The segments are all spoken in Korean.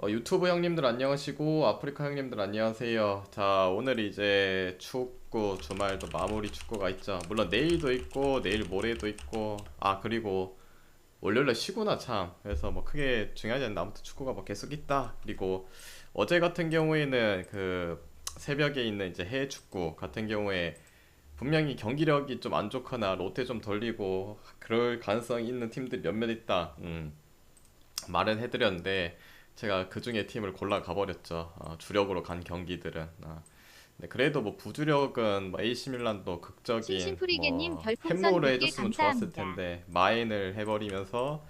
유튜브 형님들 안녕하시고 아프리카 형님들 안녕하세요. 자, 오늘 이제 축구 주말도 마무리 축구가 있죠. 물론 내일도 있고 내일 모레도 있고 그리고 월요일에 쉬구나 참. 그래서 뭐 크게 중요하지 않는데 아무튼 축구가 뭐 계속 있다. 그리고 어제 같은 경우에는 그 새벽에 있는 이제 해외 축구 같은 경우에 분명히 경기력이 좀 안 좋거나 롯데 좀 덜리고 그럴 가능성이 있는 팀들이 몇몇 있다. 말은 해드렸는데 제가 그 중에 팀을 골라 가버렸죠. 주력으로 간 경기들은. 네, 그래도 뭐 부주력은 뭐 AC 밀란도 극적인 심심풀이개님 뭐 별풍선 햄로를 100개 해줬으면 좋았을 감사합니다. 텐데 마인을 해버리면서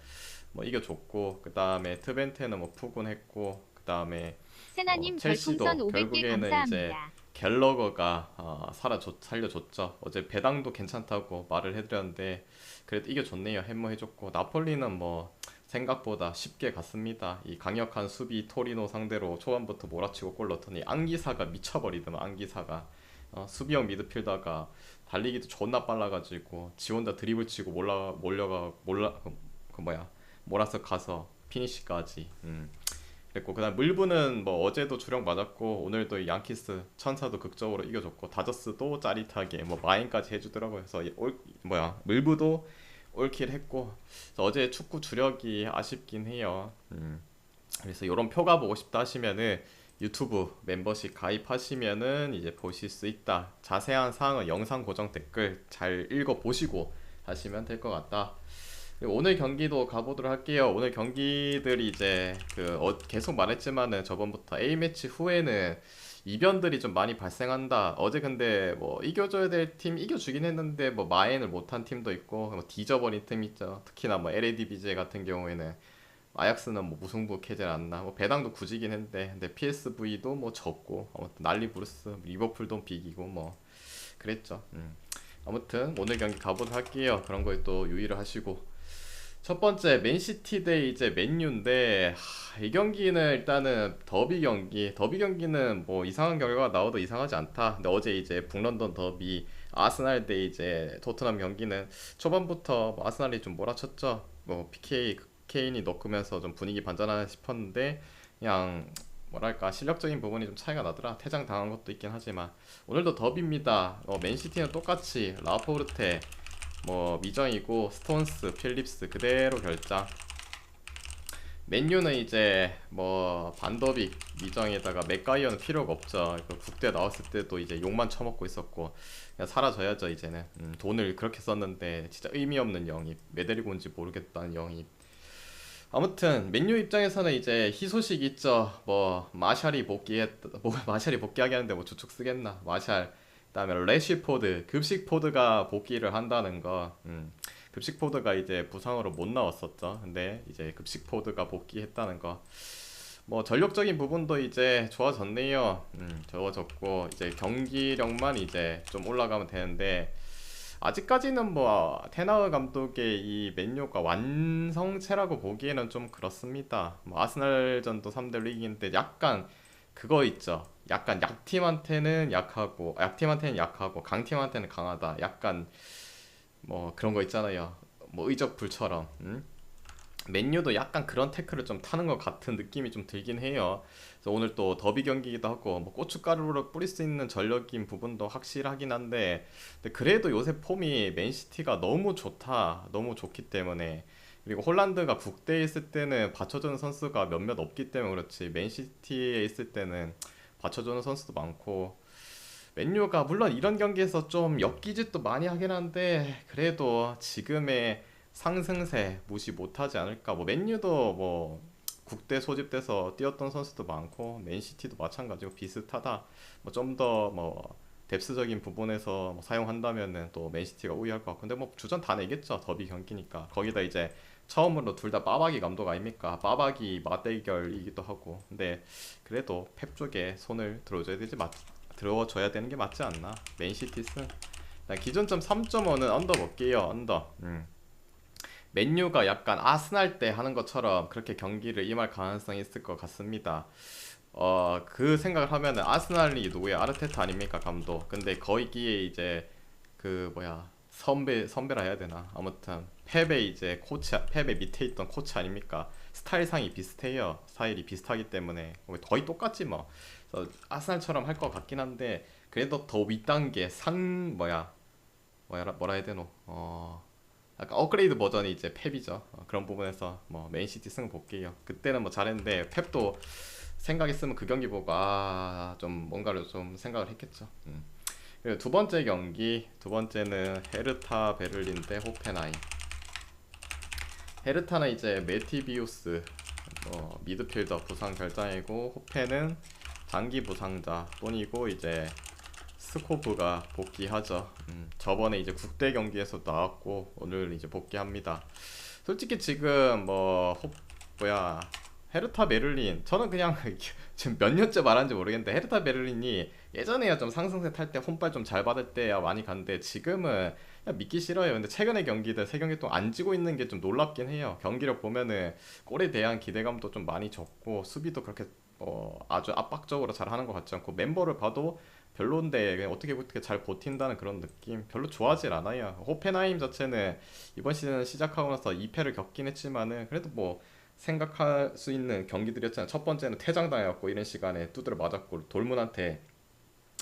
뭐 이겨줬고, 그 다음에 트벤테는 뭐 푸근했고, 그 다음에 세나님 별풍선 첼시도 500개 결국에는 이제 감사합니다. 갤러거가 살려줬죠. 어제 배당도 괜찮다고 말을 해드렸는데 그래도 이겨줬네요. 햄머 해줬고, 나폴리는 뭐 생각보다 쉽게 갔습니다. 이 강력한 수비 토리노 상대로 초반부터 몰아치고 골 넣더니 안기사가 미쳐버리더만. 안기사가 수비형 미드필더가 달리기도 존나 빨라가지고 지 혼자 드리블 치고 그 뭐야, 몰아서 가서 피니시까지. 그랬고, 그다음 물부는 뭐 어제도 주력 맞았고 오늘도 양키스 천사도 극적으로 이겨줬고 다저스도 짜릿하게 뭐 마인까지 해주더라고요. 그래서 물부도 올킬 했고, 그래서 어제 축구 주력이 아쉽긴 해요. 그래서 이런 표가 보고 싶다 하시면은 유튜브 멤버십 가입하시면은 이제 보실 수 있다. 자세한 사항은 영상 고정 댓글 잘 읽어보시고 하시면 될 것 같다. 그리고 오늘 경기도 가보도록 할게요. 오늘 경기들이 이제 계속 말했지만은 저번부터 A매치 후에는 이변들이 좀 많이 발생한다. 어제 근데 뭐 이겨줘야 될 팀 이겨주긴 했는데 뭐 마인을 못한 팀도 있고 뭐 뒤져버린 팀 있죠. 특히나 뭐 LADBJ 같은 경우에는 아약스는 뭐 무승부 캐질 않나. 뭐 배당도 굳이긴 했는데 근데 PSV도 뭐 졌고 아무튼 난리 부르스. 리버풀도 비기고 뭐 그랬죠. 아무튼 오늘 경기 가보도록 할게요. 그런 거에 또 유의를 하시고, 첫 번째 맨시티 대 이제 맨유인데, 이 경기는 일단은 더비 경기는 뭐 이상한 결과가 나와도 이상하지 않다. 근데 어제 이제 북런던 더비 아스날 대 이제 토트넘 경기는 초반부터 뭐 아스날이 좀 몰아쳤죠. 뭐 PK 케인이 넣으면서 좀 분위기 반전하나 싶었는데 그냥 뭐랄까 실력적인 부분이 좀 차이가 나더라. 퇴장 당한 것도 있긴 하지만 오늘도 더비입니다. 맨시티는 똑같이 라포르테 뭐 미정이고 스톤스, 필립스 그대로 결장. 맨유는 이제 뭐 반더빅 미정에다가 맥가이어는 필요가 없죠. 국대 나왔을 때도 이제 욕만 처먹고 있었고 그냥 사라져야죠 이제는. 돈을 그렇게 썼는데 진짜 의미 없는 영입, 왜 데리고 온지 모르겠다는 영입. 아무튼 맨유 입장에서는 이제 희소식 있죠. 뭐 마샬이 복귀했 뭐 마샬이 복귀하게 하는데 뭐 주축 쓰겠나. 마샬, 그다음에 레시포드, 급식포드가 복귀를 한다는 거. 급식포드가 이제 부상으로 못 나왔었죠. 근데 이제 급식포드가 복귀했다는 거. 뭐 전력적인 부분도 이제 좋아졌네요. 좋아졌고 이제 경기력만 이제 좀 올라가면 되는데, 아직까지는 뭐 테나우 감독의 이 맨유가 완성체라고 보기에는 좀 그렇습니다. 뭐 아스날전도 3대1로 이기는데 약간 그거 있죠. 약간 약팀한테는 약하고 강팀한테는 강하다. 약간 뭐 그런 거 있잖아요. 뭐 의적불처럼. 맨유도 약간 그런 태클을 좀 타는 것 같은 느낌이 좀 들긴 해요. 그래서 오늘 또 더비 경기이기도 하고 뭐 고춧가루로 뿌릴 수 있는 전력인 부분도 확실하긴 한데, 근데 그래도 요새 폼이 맨시티가 너무 좋다, 너무 좋기 때문에. 그리고 홀란드가 국대에 있을 때는 받쳐주는 선수가 몇몇 없기 때문에 그렇지, 맨시티에 있을 때는 받쳐주는 선수도 많고. 맨유가 물론 이런 경기에서 좀 엮이짓도 많이 하긴 한데 그래도 지금의 상승세 무시 못하지 않을까. 뭐 맨유도 뭐 국대 소집돼서 뛰었던 선수도 많고 맨시티도 마찬가지고 비슷하다. 뭐 좀 더 뭐 뎁스적인 부분에서 뭐 사용한다면은 또 맨시티가 우위할 것 같고, 근데 뭐 주전 다 내겠죠. 더비 경기니까. 거기다 이제 처음으로 둘 다 빠박이 감독 아닙니까? 빠박이 맞대결이기도 하고. 근데 그래도 펩 쪽에 손을 들어줘야 되는 게 맞지 않나. 맨시티스 기존점 3.5는 언더 볼게요. 언더. 맨유가 약간 아스날 때 하는 것처럼 그렇게 경기를 임할 가능성이 있을 것 같습니다. 그 생각을 하면은 아스날이 누구야? 아르테타 아닙니까 감독. 근데 거기에 이제 그 뭐야, 선배라 해야 되나? 아무튼 펩의 이제 코치, 펩의 밑에 있던 코치 아닙니까? 스타일상이 비슷해요. 스타일이 비슷하기 때문에 거의 똑같지 뭐. 그래서 아스날처럼 할 것 같긴 한데 그래도 더 윗단계 상 뭐라 해야 되노? 약간 업그레이드 버전이 이제 펩이죠. 그런 부분에서 뭐 맨시티 승 볼게요. 그때는 뭐 잘했는데 펩도 생각했으면 그 경기 보고 좀 뭔가를 좀 생각을 했겠죠. 그리고 두 번째 경기, 두 번째는 헤르타 베를린 대 호펜하임. 헤르타는 이제 메티비우스 미드필더 부상 결장이고, 호펜은 장기 부상자 뿐이고 이제 스코브가 복귀하죠. 저번에 이제 국대 경기에서 나왔고 오늘 이제 복귀합니다. 솔직히 지금 뭐야 헤르타 베를린, 저는 그냥 지금 몇 년째 말하는지 모르겠는데 헤르타 베를린이 예전에야 좀 상승세 탈 때 홈발 좀 잘 받을 때야 많이 갔는데 지금은 그냥 믿기 싫어요. 근데 최근에 경기들 세 경기 동안 안 지고 있는 게 좀 놀랍긴 해요. 경기를 보면은 골에 대한 기대감도 좀 많이 적고 수비도 그렇게 아주 압박적으로 잘 하는 것 같지 않고, 멤버를 봐도 별론데 그냥 어떻게 잘 버틴다는 그런 느낌 별로 좋아하질 않아요. 호펜하임 자체는 이번 시즌 시작하고 나서 2패를 겪긴 했지만은 그래도 뭐 생각할 수 있는 경기들이었잖아요. 첫 번째는 퇴장당해갖고 이런 시간에 두드려 맞았고 돌문한테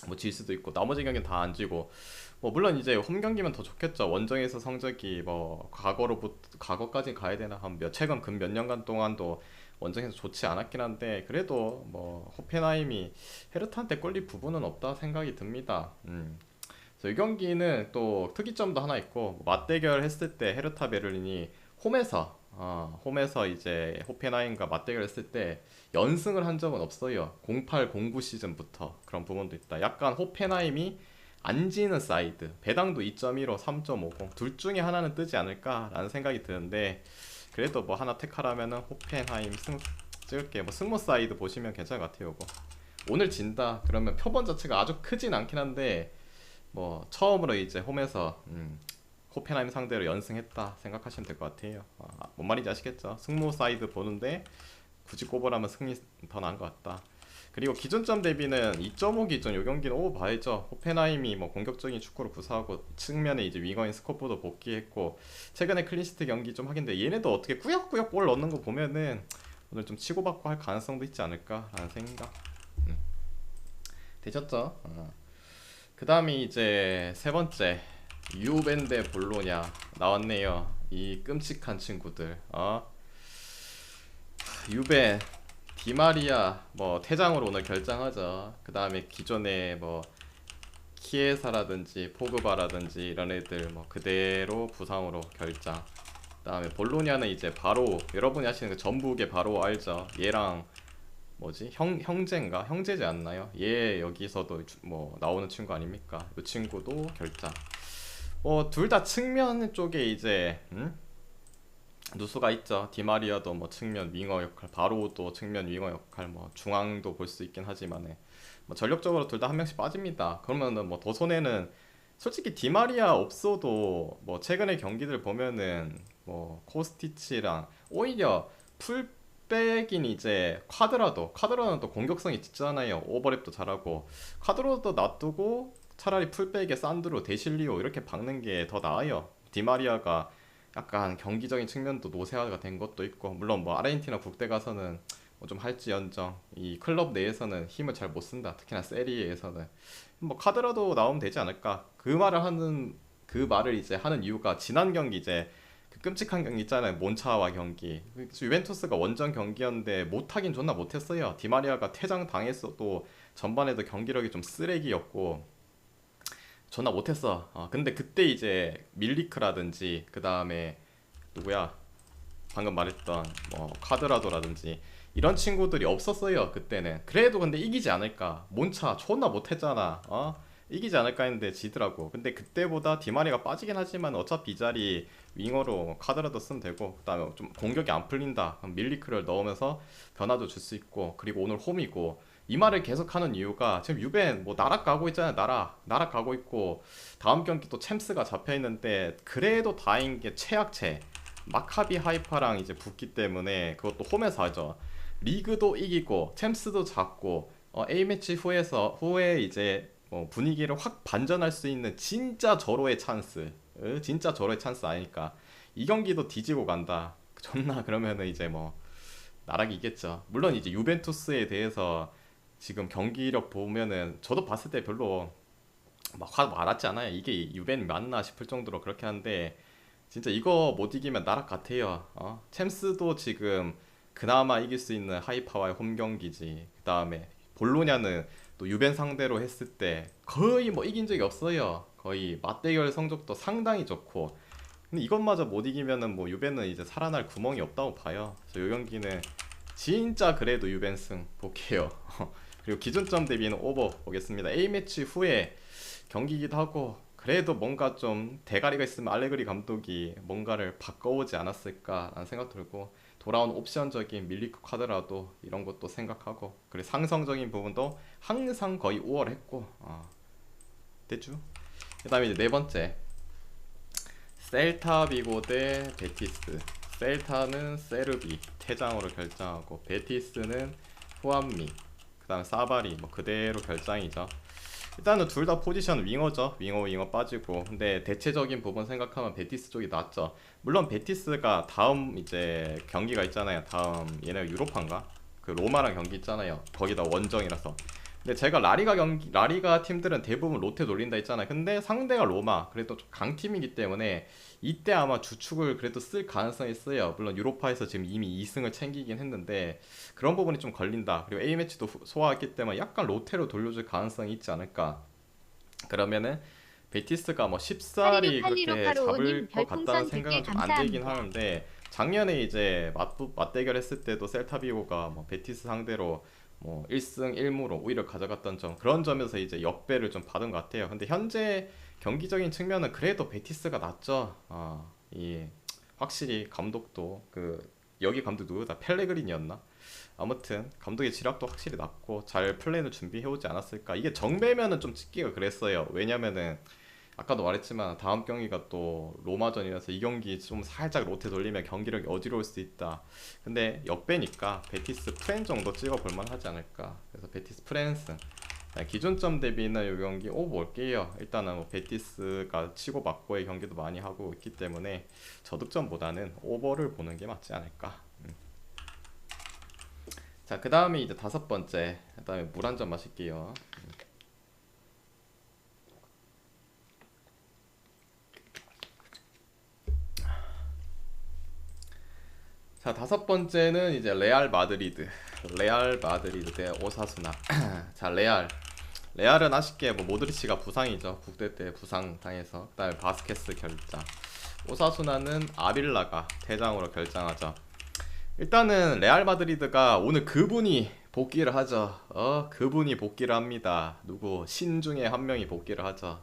뭐 질 수도 있고, 나머지 경기는 다 안 지고, 뭐 물론 이제 홈 경기면 더 좋겠죠. 원정에서 성적이 뭐 과거까지 가야 되나, 한 최근 근 몇 년간 동안도 원정에서 좋지 않았긴 한데 그래도 뭐 호펜하임이 헤르타한테 꼴릴 부분은 없다 생각이 듭니다. 그래서 이 경기는 또 특이점도 하나 있고, 맞대결 했을 때 헤르타 베를린이 홈에서 이제 호펜하임과 맞대결 했을 때 연승을 한 적은 없어요. 08, 09 시즌부터. 그런 부분도 있다. 약간 호펜하임이 안 지는 사이드, 배당도 2.15, 3.50 둘 중에 하나는 뜨지 않을까라는 생각이 드는데, 그래도 뭐 하나 택하라면은 호펜하임 찍을게요. 뭐 승모 사이드 보시면 괜찮을 것 같아요. 이거 오늘 진다 그러면 표본 자체가 아주 크진 않긴 한데 뭐 처음으로 이제 홈에서 호펜하임 상대로 연승했다 생각하시면 될 것 같아요. 뭔 말인지 아시겠죠? 승모 사이드 보는데 굳이 꼽으라면 승리 더 나은 것 같다. 그리고 기존점 대비는 2.5 기존 요 경기는 봐야죠. 호펜하임이 뭐 공격적인 축구를 구사하고 측면에 이제 윙어인 스코프도 복귀했고 최근에 클린시트 경기 좀 하긴데, 얘네도 어떻게 꾸역꾸역 골 넣는 거 보면은 오늘 좀 치고받고 할 가능성도 있지 않을까라는 생각. 되셨죠? 그 다음이 이제 세 번째, 유벤 대 볼로냐 나왔네요. 이 끔찍한 친구들. 유벤 디마리아 뭐 퇴장으로 오늘 결장하죠. 그 다음에 기존에 뭐 키에사라든지 포그바라든지 이런 애들 뭐 그대로 부상으로 결장. 그 다음에 볼로냐는 이제 바로 여러분이 아시는 그 전북의 바로 알죠. 얘랑 뭐지 형제인가 형제지 않나요? 얘 여기서도 뭐 나오는 친구 아닙니까? 이 친구도 결장. 둘 다 측면 쪽에 이제 누수가 있죠. 디마리아도 뭐 측면 윙어 역할, 바로도 측면 윙어 역할, 뭐 중앙도 볼 수 있긴 하지만 뭐 전력적으로 둘 다 한 명씩 빠집니다. 그러면은 뭐 더 손해는 솔직히 디마리아 없어도 뭐 최근의 경기들 보면은 뭐 코스티치랑 오히려 풀백인 이제 쿼드라도는 또 공격성이 짙잖아요. 오버랩도 잘하고 쿼드라도 놔두고 차라리 풀백에 산드로 데실리오 이렇게 박는 게 더 나아요. 디마리아가 약간 경기적인 측면도 노쇠화가 된 것도 있고, 물론 뭐 아르헨티나 국대 가서는 뭐 좀 할지언정 이 클럽 내에서는 힘을 잘 못 쓴다. 특히나 세리에에서는 뭐 카드라도 나오면 되지 않을까. 그 말을 이제 하는 이유가 지난 경기 이제 그 끔찍한 경기 있잖아요. 몬차와 경기. 유벤투스가 원정 경기였는데 못하긴 존나 못했어요. 디마리아가 퇴장 당했어도 전반에도 경기력이 좀 쓰레기였고 존나 못했어. 근데 그때 이제 밀리크라든지 그 다음에 누구야? 방금 말했던 뭐 카드라도라든지 이런 친구들이 없었어요. 그때는. 그래도 근데 이기지 않을까. 몬차 존나 못했잖아. 이기지 않을까 했는데 지더라고. 근데 그때보다 디마리가 빠지긴 하지만 어차피 이 자리 윙어로 카드라도 쓰면 되고, 그 다음에 좀 공격이 안 풀린다 그럼 밀리크를 넣으면서 변화도 줄 수 있고, 그리고 오늘 홈이고. 이 말을 계속하는 이유가 지금 유벤 뭐 나락 가고 있잖아요. 나락 가고 있고 다음 경기 또 챔스가 잡혀 있는데, 그래도 다행인 게 최악체 마카비 하이파랑 이제 붙기 때문에 그것도 홈에서 하죠. 리그도 이기고 챔스도 잡고 A매치 후에 이제 분위기를 확 반전할 수 있는 진짜 절호의 찬스. 진짜 절호의 찬스 아니까 이 경기도 뒤지고 간다. 존나 그러면은 이제 뭐 나락이 이겠죠. 물론 이제 유벤투스에 대해서 지금 경기력 보면은 저도 봤을 때 별로 막 확 와닿지 않아요. 이게 유벤 맞나 싶을 정도로 그렇게 하는데 진짜 이거 못 이기면 나락 같아요. 챔스도 지금 그나마 이길 수 있는 하이파와의 홈 경기지. 그 다음에 볼로냐는 또 유벤 상대로 했을 때 거의 뭐 이긴 적이 없어요. 거의 맞대결 성적도 상당히 좋고. 근데 이것마저 못 이기면은 뭐 유벤은 이제 살아날 구멍이 없다고 봐요. 그래서 이 경기는 진짜 그래도 유벤 승 볼게요. 그리고 기준점 대비는 오버 보겠습니다. A매치 후에 경기이기도 하고 그래도 뭔가 좀 대가리가 있으면 알레그리 감독이 뭔가를 바꿔오지 않았을까라는 생각 들고 돌아온 옵션적인 밀리크 카드라도 이런 것도 생각하고 그리고 상성적인 부분도 항상 거의 우월했고 됐죠? 그 다음에 이제 네 번째 셀타 비고 대 베티스. 셀타는 세르비 퇴장으로 결정하고 베티스는 후안미 그 다음에 사바리 뭐 그대로 결장이죠. 일단은 둘 다 포지션 윙어죠. 윙어 빠지고. 근데 대체적인 부분 생각하면 베티스 쪽이 낫죠. 물론 베티스가 다음 이제 경기가 있잖아요. 다음 얘네가 유로파인가? 그 로마랑 경기 있잖아요. 거기다 원정이라서. 근데 제가 라리가 팀들은 대부분 로테 돌린다 했잖아요. 근데 상대가 로마, 그래도 좀 강팀이기 때문에 이때 아마 주축을 그래도 쓸 가능성이 있어요. 물론 유로파에서 지금 이미 2승을 챙기긴 했는데 그런 부분이 좀 걸린다. 그리고 A매치도 소화했기 때문에 약간 로테로 돌려줄 가능성이 있지 않을까. 그러면은 베티스가 뭐 쉽사리 그렇게 잡을 것 같다는 생각은 좀 안 되긴 하는데 작년에 이제 맞대결 했을 때도 셀타비고가 뭐 베티스 상대로 뭐 1승 1무로 오히려 가져갔던 점 그런 점에서 이제 역배를 좀 받은 것 같아요. 근데 현재 경기적인 측면은 그래도 베티스가 낫죠. 이 확실히 감독도 그 여기 감독 누구다 펠레그린이었나? 아무튼 감독의 지략도 확실히 낮고 잘 플랜을 준비해오지 않았을까. 이게 정배면은 좀 찍기가 그랬어요. 왜냐면은 아까도 말했지만 다음 경기가 또 로마전이라서 이 경기 좀 살짝 로테 돌리면 경기력이 어지러울 수 있다. 근데 역배니까 베티스 프렌 정도 찍어볼 만하지 않을까. 그래서 베티스 프렌스 기준점 대비는 이 경기 오버 올게요. 일단은 뭐 베티스가 치고받고의 경기도 많이 하고 있기 때문에 저득점보다는 오버를 보는 게 맞지 않을까. 자, 그 다음에 이제 다섯 번째. 그 다음에 물 한 잔 마실게요. 자, 다섯 번째는 이제 레알 마드리드. 레알 마드리드 대 오사수나. 자, 레알은 아쉽게 뭐 모드리치가 부상이죠. 국대 때 부상 당해서. 그다음에 바스케스 결장. 오사수나는 아빌라가 퇴장으로 결장하죠. 일단은 레알 마드리드가 오늘 그분이 복귀를 하죠. 그분이 복귀를 합니다. 누구 신 중에 한 명이 복귀를 하죠.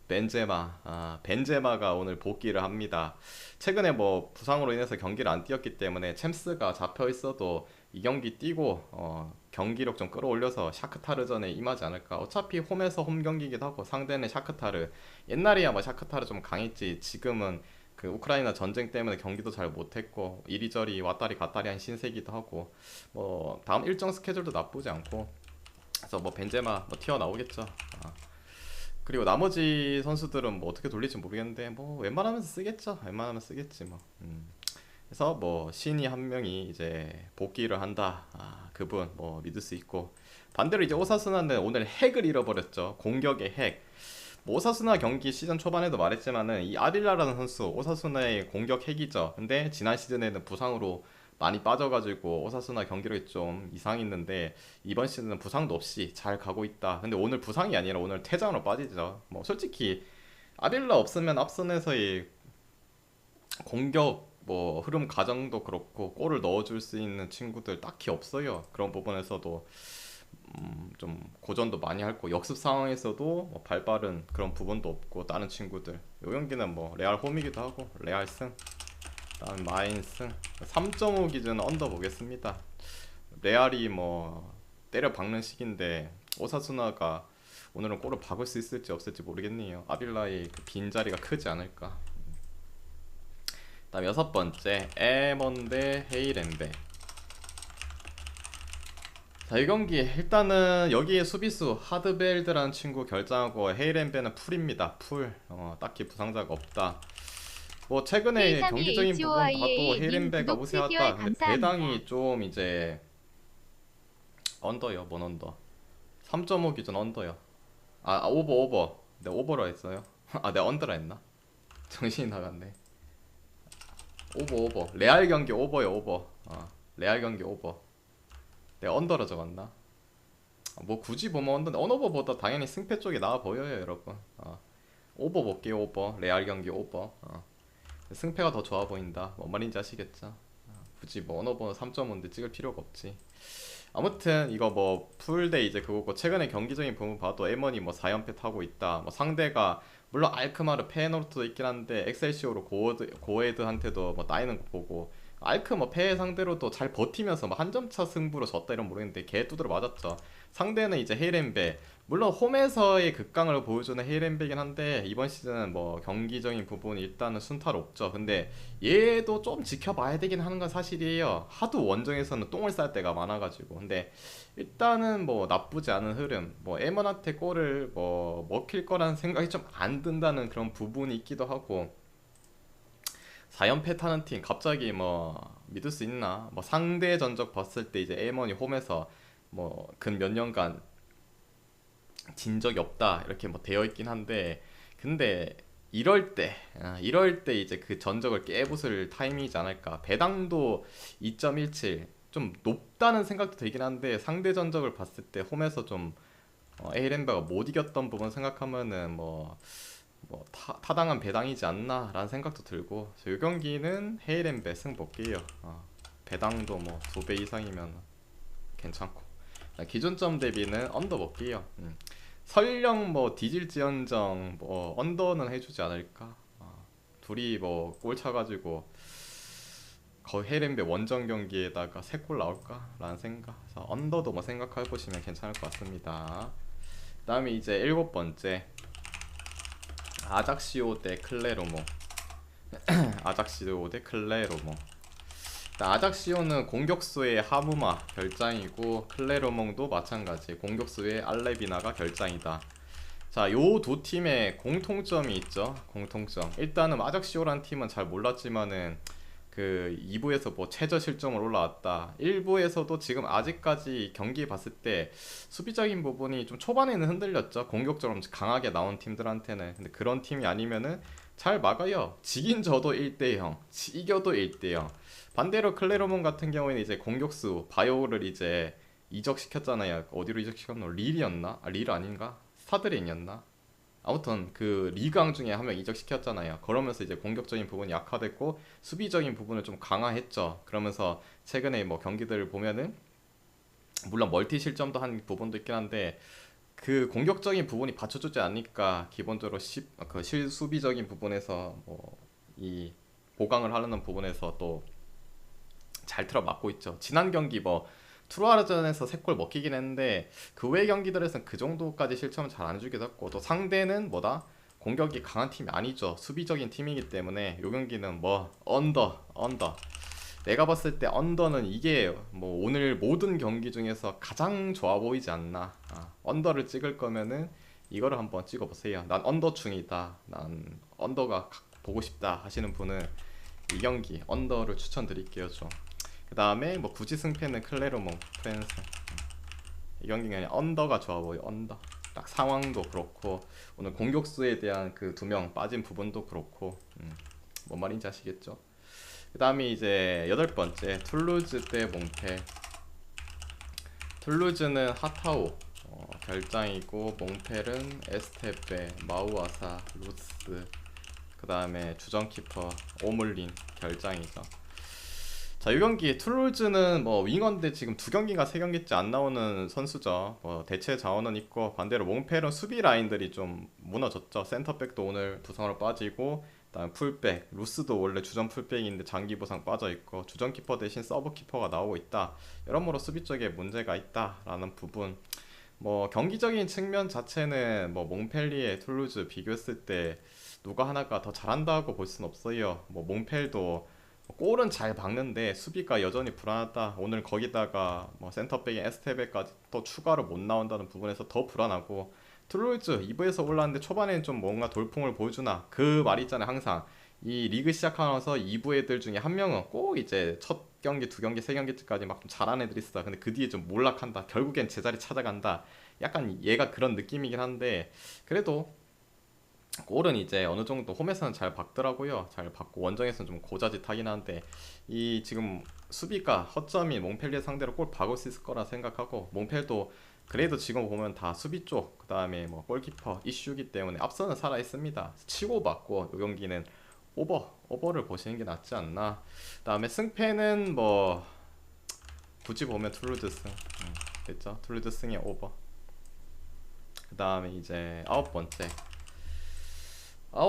벤제마가 오늘 복귀를 합니다. 최근에 뭐 부상으로 인해서 경기를 안 뛰었기 때문에 챔스가 잡혀 있어도 이 경기 뛰고 경기력 좀 끌어올려서 샤크타르전에 임하지 않을까. 어차피 홈에서 홈 경기이기도 하고 상대는 샤크타르. 옛날이야 뭐 샤크타르 좀 강했지. 지금은 그 우크라이나 전쟁 때문에 경기도 잘 못했고 이리저리 왔다리 갔다리 한 신세기도 하고 뭐 다음 일정 스케줄도 나쁘지 않고 그래서 뭐 벤제마 뭐 튀어나오겠죠. 그리고 나머지 선수들은 뭐 어떻게 돌릴지 모르겠는데 뭐 웬만하면 쓰겠죠. 웬만하면 쓰겠지 뭐. 그래서 뭐 신이 한 명이 이제 복귀를 한다. 그분 뭐 믿을 수 있고 반대로 이제 오사수나는 오늘 핵을 잃어버렸죠. 공격의 핵. 뭐 오사수나 경기 시즌 초반에도 말했지만은 이 아빌라라는 선수 오사수나의 공격 핵이죠. 근데 지난 시즌에는 부상으로 많이 빠져가지고 오사수나 경기력이 좀 이상이 있는데 이번 시즌은 부상도 없이 잘 가고 있다. 근데 오늘 부상이 아니라 오늘 퇴장으로 빠지죠. 뭐 솔직히 아빌라 없으면 앞선에서의 공격 뭐 흐름 가정도 그렇고 골을 넣어줄 수 있는 친구들 딱히 없어요. 그런 부분에서도 좀 고전도 많이 할거 역습 상황에서도 뭐 발빠른 그런 부분도 없고 다른 친구들 요 경기는 뭐 레알 홈이기도 하고 레알 승 다음 마인 승 3.5 기준 언더 보겠습니다. 레알이 뭐 때려 박는 식인데 오사수나가 오늘은 골을 박을 수 있을지 없을지 모르겠네요. 아빌라의 그 빈자리가 크지 않을까. 다음 여섯 번째 에먼 대 헤이렌베. 자, 이 경기 일단은 여기에 수비수 하드벨드라는 친구 결장하고 헤이렌베는 풀입니다. 풀. 딱히 부상자가 없다. 뭐 최근에 경기적인 부분 봐도 K3HOI님 헤이렌베가 구독 7개월 우세하다. 근데 감사합니다. 배당이 좀 이제 언더요. 뭔 언더? 3.5 기준 언더요. 오버. 내가 오버라 했어요. 내가 언더라 했나? 정신이 나갔네. 오버. 레알 경기 오버요, 오버. 레알 경기 오버. 내가 언더라 적었나? 뭐 굳이 보면 언더보다 당연히 승패 쪽이 나아 보여요, 여러분. 오버 볼게요, 오버. 레알 경기 오버. 승패가 더 좋아 보인다. 뭔 말인지 아시겠죠? 굳이 뭐 언어번호 3.5인데 찍을 필요가 없지. 아무튼 이거 뭐 풀데이 이제 그거고 최근에 경기적인 부분 봐도 M1이 뭐 4연패 타고 있다. 뭐 상대가 물론 알크마르 페노르트도 있긴 한데 엑셀시오로 고에드한테도 뭐 따이는 거 보고 알크 뭐 패 상대로도 잘 버티면서 뭐 한 점 차 승부로 졌다 이런 모르겠는데 개 두드려 맞았죠. 상대는 이제 헤이렌베 물론 홈에서의 극강을 보여주는 헤이렌베긴 한데 이번 시즌은 뭐 경기적인 부분이 일단은 순탄롭죠. 근데 얘도 좀 지켜봐야 되긴 하는 건 사실이에요. 하도 원정에서는 똥을 쌀 때가 많아가지고. 근데 일단은 뭐 나쁘지 않은 흐름. 뭐 에먼한테 골을 뭐 먹힐 거라는 생각이 좀 안 든다는 그런 부분이 있기도 하고. 4연패 타는 팀 갑자기 뭐 믿을 수 있나? 뭐 상대 전적 봤을 때 이제 에먼이 홈에서 뭐 근 몇 년간 진 적이 없다 이렇게 뭐 되어 있긴 한데 근데 이럴 때 이제 그 전적을 깨부술 타이밍이지 않을까. 배당도 2.17 좀 높다는 생각도 들긴 한데 상대 전적을 봤을 때 홈에서 좀 에이렌베가 못 이겼던 부분 생각하면은 뭐 타당한 배당이지 않나라는 생각도 들고 이 경기는 헤이렌베 승 볼게요. 배당도 뭐 2배 이상이면 괜찮고 기존점 대비는 언더 볼게요. 설령 뭐 뒤질지언정 뭐 언더는 해주지 않을까. 둘이 뭐 골 차가지고 거의 헤이렌베 원정 경기에다가 3골 나올까 라는 생각. 그래서 언더도 뭐 생각해 보시면 괜찮을 것 같습니다. 그 다음에 이제 7번째 아작시오 대 클레로모. 아작시오 대 클레로모. 아작시오는 공격수의 하무마 결장이고 클레로몽도 마찬가지 공격수의 알레비나가 결장이다. 자, 요 두 팀의 공통점이 있죠. 공통점. 일단은 아작시오란 팀은 잘 몰랐지만은 그 2부에서 뭐 최저 실점을 올라왔다. 1부에서도 지금 아직까지 경기 봤을 때 수비적인 부분이 좀 초반에는 흔들렸죠. 공격적으로 강하게 나온 팀들한테는. 근데 그런 팀이 아니면은 잘 막아요. 지긴 져도 1대0, 이겨도 1대0. 반대로 클레로몬 같은 경우에는 이제 공격수 바이오를 이제 이적시켰잖아요. 어디로 이적시켰노? 릴이었나? 릴 아닌가? 스타드레인이었나? 아무튼 그 리강 중에 한 명 이적시켰잖아요. 그러면서 이제 공격적인 부분이 약화됐고 수비적인 부분을 좀 강화했죠. 그러면서 최근에 뭐 경기들을 보면은 물론 멀티 실점도 한 부분도 있긴 한데 그 공격적인 부분이 받쳐주지 않으니까 기본적으로 그 실수비적인 부분에서 뭐 이 보강을 하려는 부분에서 또 잘 틀어 막고 있죠. 지난 경기 뭐 투르아르전에서 3골 먹히긴 했는데 그 외 경기들에서는 그 정도까지 실점을 잘 안 주기도 했고 또 상대는 뭐다? 공격이 강한 팀이 아니죠. 수비적인 팀이기 때문에 요 경기는 뭐 언더. 내가 봤을 때 언더는 이게 뭐 오늘 모든 경기 중에서 가장 좋아 보이지 않나. 언더를 찍을 거면은 이거를 한번 찍어보세요. 난 언더충이다. 난 언더가 보고 싶다 하시는 분은 이 경기 언더를 추천드릴게요 좀. 그 다음에 뭐 굳이 승패는 클레르몽 프랜스. 이 경기는 그냥 언더가 좋아 보여. 언더 딱 상황도 그렇고 오늘 공격수에 대한 그 2명 빠진 부분도 그렇고 뭔 말인지 아시겠죠? 그 다음에 이제 8번째 툴루즈 대 몽페. 툴루즈는 하타오 결장이고 몽펠은 에스테페, 마우아사, 루스 그 다음에 주전키퍼 오물린 결장이죠. 자, 이 경기 툴루즈는 뭐 윙어인데 지금 2경기인가 3경기째 안 나오는 선수죠. 뭐 대체 자원은 있고 반대로 몽펠은 수비 라인들이 좀 무너졌죠. 센터백도 오늘 부상으로 빠지고 그다음 풀백 루스도 원래 주전 풀백인데 장기 부상 빠져 있고 주전 키퍼 대신 서브 키퍼가 나오고 있다. 여러모로 수비 쪽에 문제가 있다라는 부분. 뭐 경기적인 측면 자체는 뭐 몽펠리에 툴루즈 비교했을 때 누가 하나가 더 잘한다고 볼 순 없어요. 뭐 몽펠도 골은 잘 박는데 수비가 여전히 불안하다. 오늘 거기다가 뭐 센터백인 에스테베까지 또 추가로 못 나온다는 부분에서 더 불안하고 툴루즈 2부에서 올라왔는데 초반에는 좀 뭔가 돌풍을 보여주나 그 말 있잖아요. 항상 이 리그 시작하면서 2부 애들 중에 한 명은 꼭 이제 첫 경기, 두 경기, 세 경기까지 막 좀 잘하는 애들이 있어. 근데 그 뒤에 좀 몰락한다. 결국엔 제자리 찾아간다. 약간 얘가 그런 느낌이긴 한데 그래도 골은 이제 어느 정도 홈에서는 잘 박더라고요. 잘 박고 원정에서는 좀 고자짓하긴 한데 이 지금 수비가 허점인 몽펠리에 상대로 골 박을 수 있을 거라 생각하고 몽펠도 그래도 지금 보면 다 수비 쪽 그다음에 뭐 골키퍼 이슈기 때문에 앞서는 살아 있습니다. 치고 받고 이 경기는 오버를 보시는 게 낫지 않나. 그다음에 승패는 뭐 굳이 보면 툴루즈 승 됐죠? 툴루즈 승의 오버. 그다음에 이제 아홉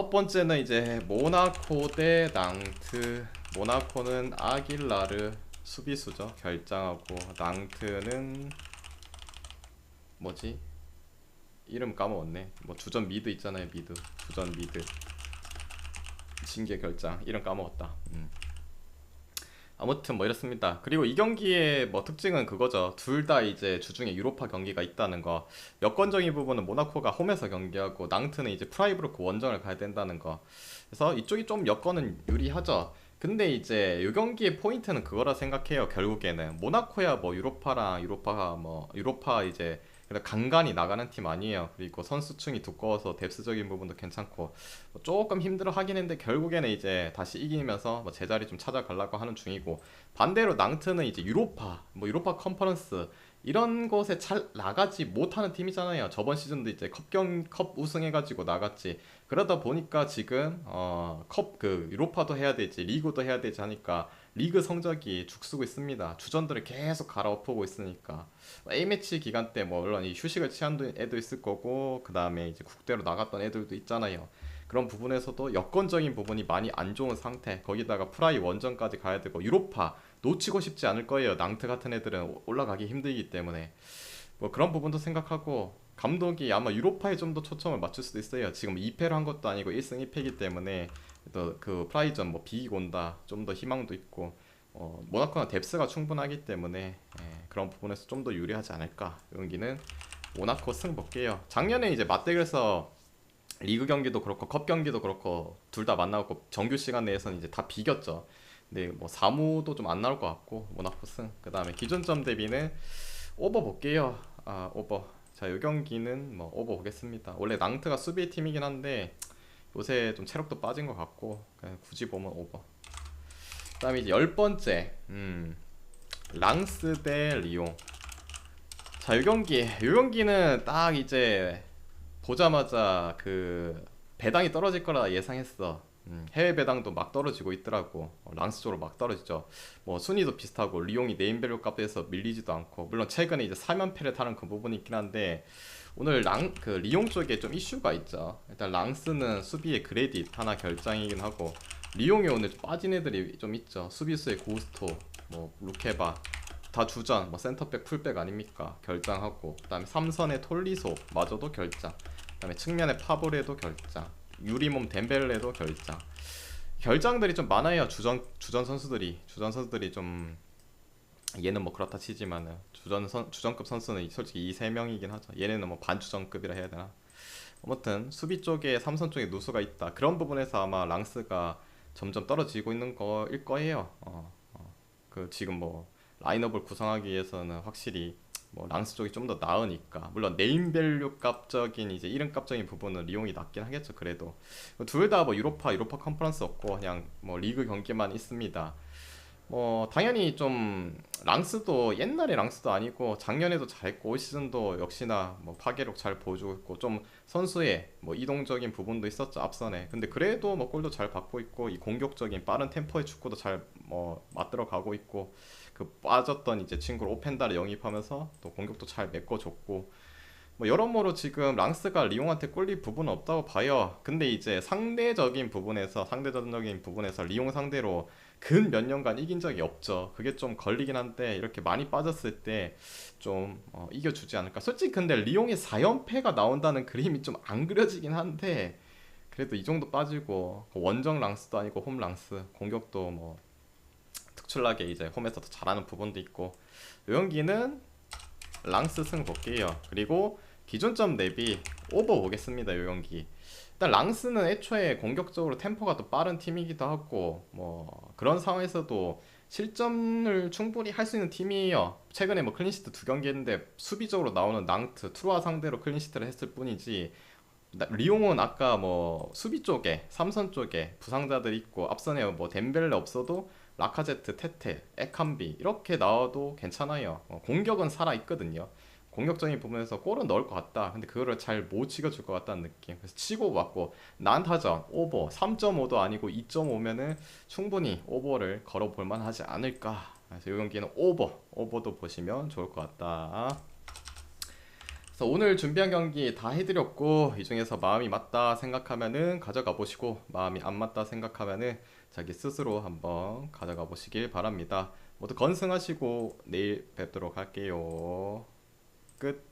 번째는 이제 모나코 대 낭트. 모나코는 아길라르 수비수죠. 결장하고 낭트는 뭐지? 이름 까먹었네. 뭐 주전 미드 있잖아요. 주전 미드. 징계 결장. 이름 까먹었다. 아무튼 뭐 이렇습니다. 그리고 이 경기의 뭐 특징은 그거죠. 둘 다 이제 주중에 유로파 경기가 있다는 거. 여건적인 부분은 모나코가 홈에서 경기하고 낭트는 이제 프라이브르크 원정을 가야 된다는 거. 그래서 이쪽이 좀 여건은 유리하죠. 근데 이제 이 경기의 포인트는 그거라 생각해요. 결국에는 모나코야 뭐 유로파 이제 그래도 간간히 나가는 팀 아니에요. 그리고 선수층이 두꺼워서 뎁스적인 부분도 괜찮고 뭐 조금 힘들어 하긴 했는데 결국에는 이제 다시 이기면서 뭐 제자리 좀 찾아가려고 하는 중이고 반대로 낭트는 이제 유로파 컨퍼런스 이런 곳에 잘 나가지 못하는 팀이잖아요. 저번 시즌도 이제 컵 우승해가지고 나갔지. 그러다 보니까 지금 컵 그 유로파도 해야 되지 리그도 해야 되지 하니까 리그 성적이 죽쓰고 있습니다. 주전들을 계속 갈아엎고 있으니까 A매치 기간 때 뭐 물론 이 휴식을 취한 애도 있을 거고 그 다음에 이제 국대로 나갔던 애들도 있잖아요. 그런 부분에서도 여건적인 부분이 많이 안 좋은 상태. 거기다가 프라이 원정까지 가야 되고 유로파 놓치고 싶지 않을 거예요. 낭트 같은 애들은 올라가기 힘들기 때문에 뭐 그런 부분도 생각하고 감독이 아마 유로파에 좀 더 초점을 맞출 수도 있어요. 지금 2패를 한 것도 아니고 1승 1패이기 때문에 또 그 프라이전 뭐 비기고 온다 좀 더 희망도 있고 모나코는 뎁스가 충분하기 때문에 그런 부분에서 좀 더 유리하지 않을까. 경기는 모나코 승 볼게요. 작년에 이제 맞대결에서 리그 경기도 그렇고 컵 경기도 그렇고 둘 다 만나고 정규 시간 내에서는 이제 다 비겼죠. 근데 뭐 사무도 좀 안 나올 것 같고 모나코 승. 그 다음에 기준점 대비는 오버 볼게요. 오버. 자, 이 경기는 뭐 오버 보겠습니다. 원래 낭트가 수비 팀이긴 한데 요새 좀 체력도 빠진 것 같고 그냥 굳이 보면 오버. 그다음에 이제 열 번째, 랑스 대 리옹. 자, 이 경기는 딱 이제 보자마자 그 배당이 떨어질 거라 예상했어. 해외 배당도 막 떨어지고 있더라고. 랑스 쪽으로 막 떨어지죠. 뭐 순위도 비슷하고 리옹이 네임밸류 값에서 밀리지도 않고 물론 최근에 이제 3연패를 타는 그 부분이 있긴 한데 오늘 그 리옹 쪽에 좀 이슈가 있죠. 일단 랑스는 수비의 크레딧 하나 결장이긴 하고 리옹에 오늘 빠진 애들이 좀 있죠. 수비수의 고스토, 뭐 루케바 다 주전, 뭐 센터백, 풀백 아닙니까? 결장하고 그다음에 삼선의 톨리소 마저도 결장. 그다음에 측면의 파브레도 결장. 유리몸 덴벨레도 결장. 결장들이 좀 많아요. 주전 선수들이 좀 얘는 뭐 그렇다 치지만은 주전급 선수는 솔직히 이 세 명이긴 하죠. 얘네는 뭐 반주전급이라 해야 되나? 아무튼 수비 쪽에 삼선 쪽에 누수가 있다. 그런 부분에서 아마 랑스가 점점 떨어지고 있는 거일 거예요. 그 지금 뭐 라인업을 구성하기 위해서는 확실히 뭐 랑스 쪽이 좀 더 나으니까 물론 네임밸류 값적인 이제 이름 값적인 부분은 리옹이 낫긴 하겠죠. 그래도 둘 다 뭐 유로파 컨퍼런스 없고 그냥 뭐 리그 경기만 있습니다. 뭐 당연히 좀 랑스도 옛날에 랑스도 아니고 작년에도 잘했고 올 시즌도 역시나 뭐 파괴력 잘 보여주고 있고 좀 선수의 뭐 이동적인 부분도 있었죠 앞선에. 근데 그래도 뭐 골도 잘 받고 있고 이 공격적인 빠른 템포의 축구도 잘 뭐 맞들어 가고 있고 그 빠졌던 이제 친구를 오펜다를 영입하면서 또 공격도 잘 메꿔줬고 뭐 여러모로 지금 랑스가 리옹한테 꿀릴 부분은 없다고 봐요. 근데 이제 상대적인 부분에서 리옹 상대로 근 몇 년간 이긴 적이 없죠. 그게 좀 걸리긴 한데 이렇게 많이 빠졌을 때 좀 이겨주지 않을까. 솔직히 근데 리옹의 4연패가 나온다는 그림이 좀 안 그려지긴 한데 그래도 이 정도 빠지고 원정 랑스도 아니고 홈 랑스 공격도 뭐 특출나게 이제 홈에서 더 잘하는 부분도 있고 이 경기는 랑스 승 볼게요. 그리고 기준점 대비 오버 보겠습니다. 이 경기 일단 랑스는 애초에 공격적으로 템포가 더 빠른 팀이기도 하고 뭐 그런 상황에서도 실점을 충분히 할 수 있는 팀이에요. 최근에 뭐 클린시트 두 경기 했는데 수비적으로 나오는 낭트, 트루아 상대로 클린시트를 했을 뿐이지 리옹은 아까 뭐 수비 쪽에 삼선 쪽에 부상자들 있고 앞선에 뭐 덴벨레 없어도 라카제트, 테테, 에캄비 이렇게 나와도 괜찮아요. 공격은 살아 있거든요. 공격적인 부분에서 골은 넣을 것 같다. 근데 그거를 잘 못 찍어줄 것 같다는 느낌. 그래서 치고 맞고 난타전 오버 3.5도 아니고 2.5면은 충분히 오버를 걸어볼 만하지 않을까. 그래서 이 경기는 오버도 보시면 좋을 것 같다. 그래서 오늘 준비한 경기 다 해드렸고 이 중에서 마음이 맞다 생각하면은 가져가 보시고 마음이 안 맞다 생각하면은 자기 스스로 한번 가져가 보시길 바랍니다. 모두 건승하시고 내일 뵙도록 할게요. 끝.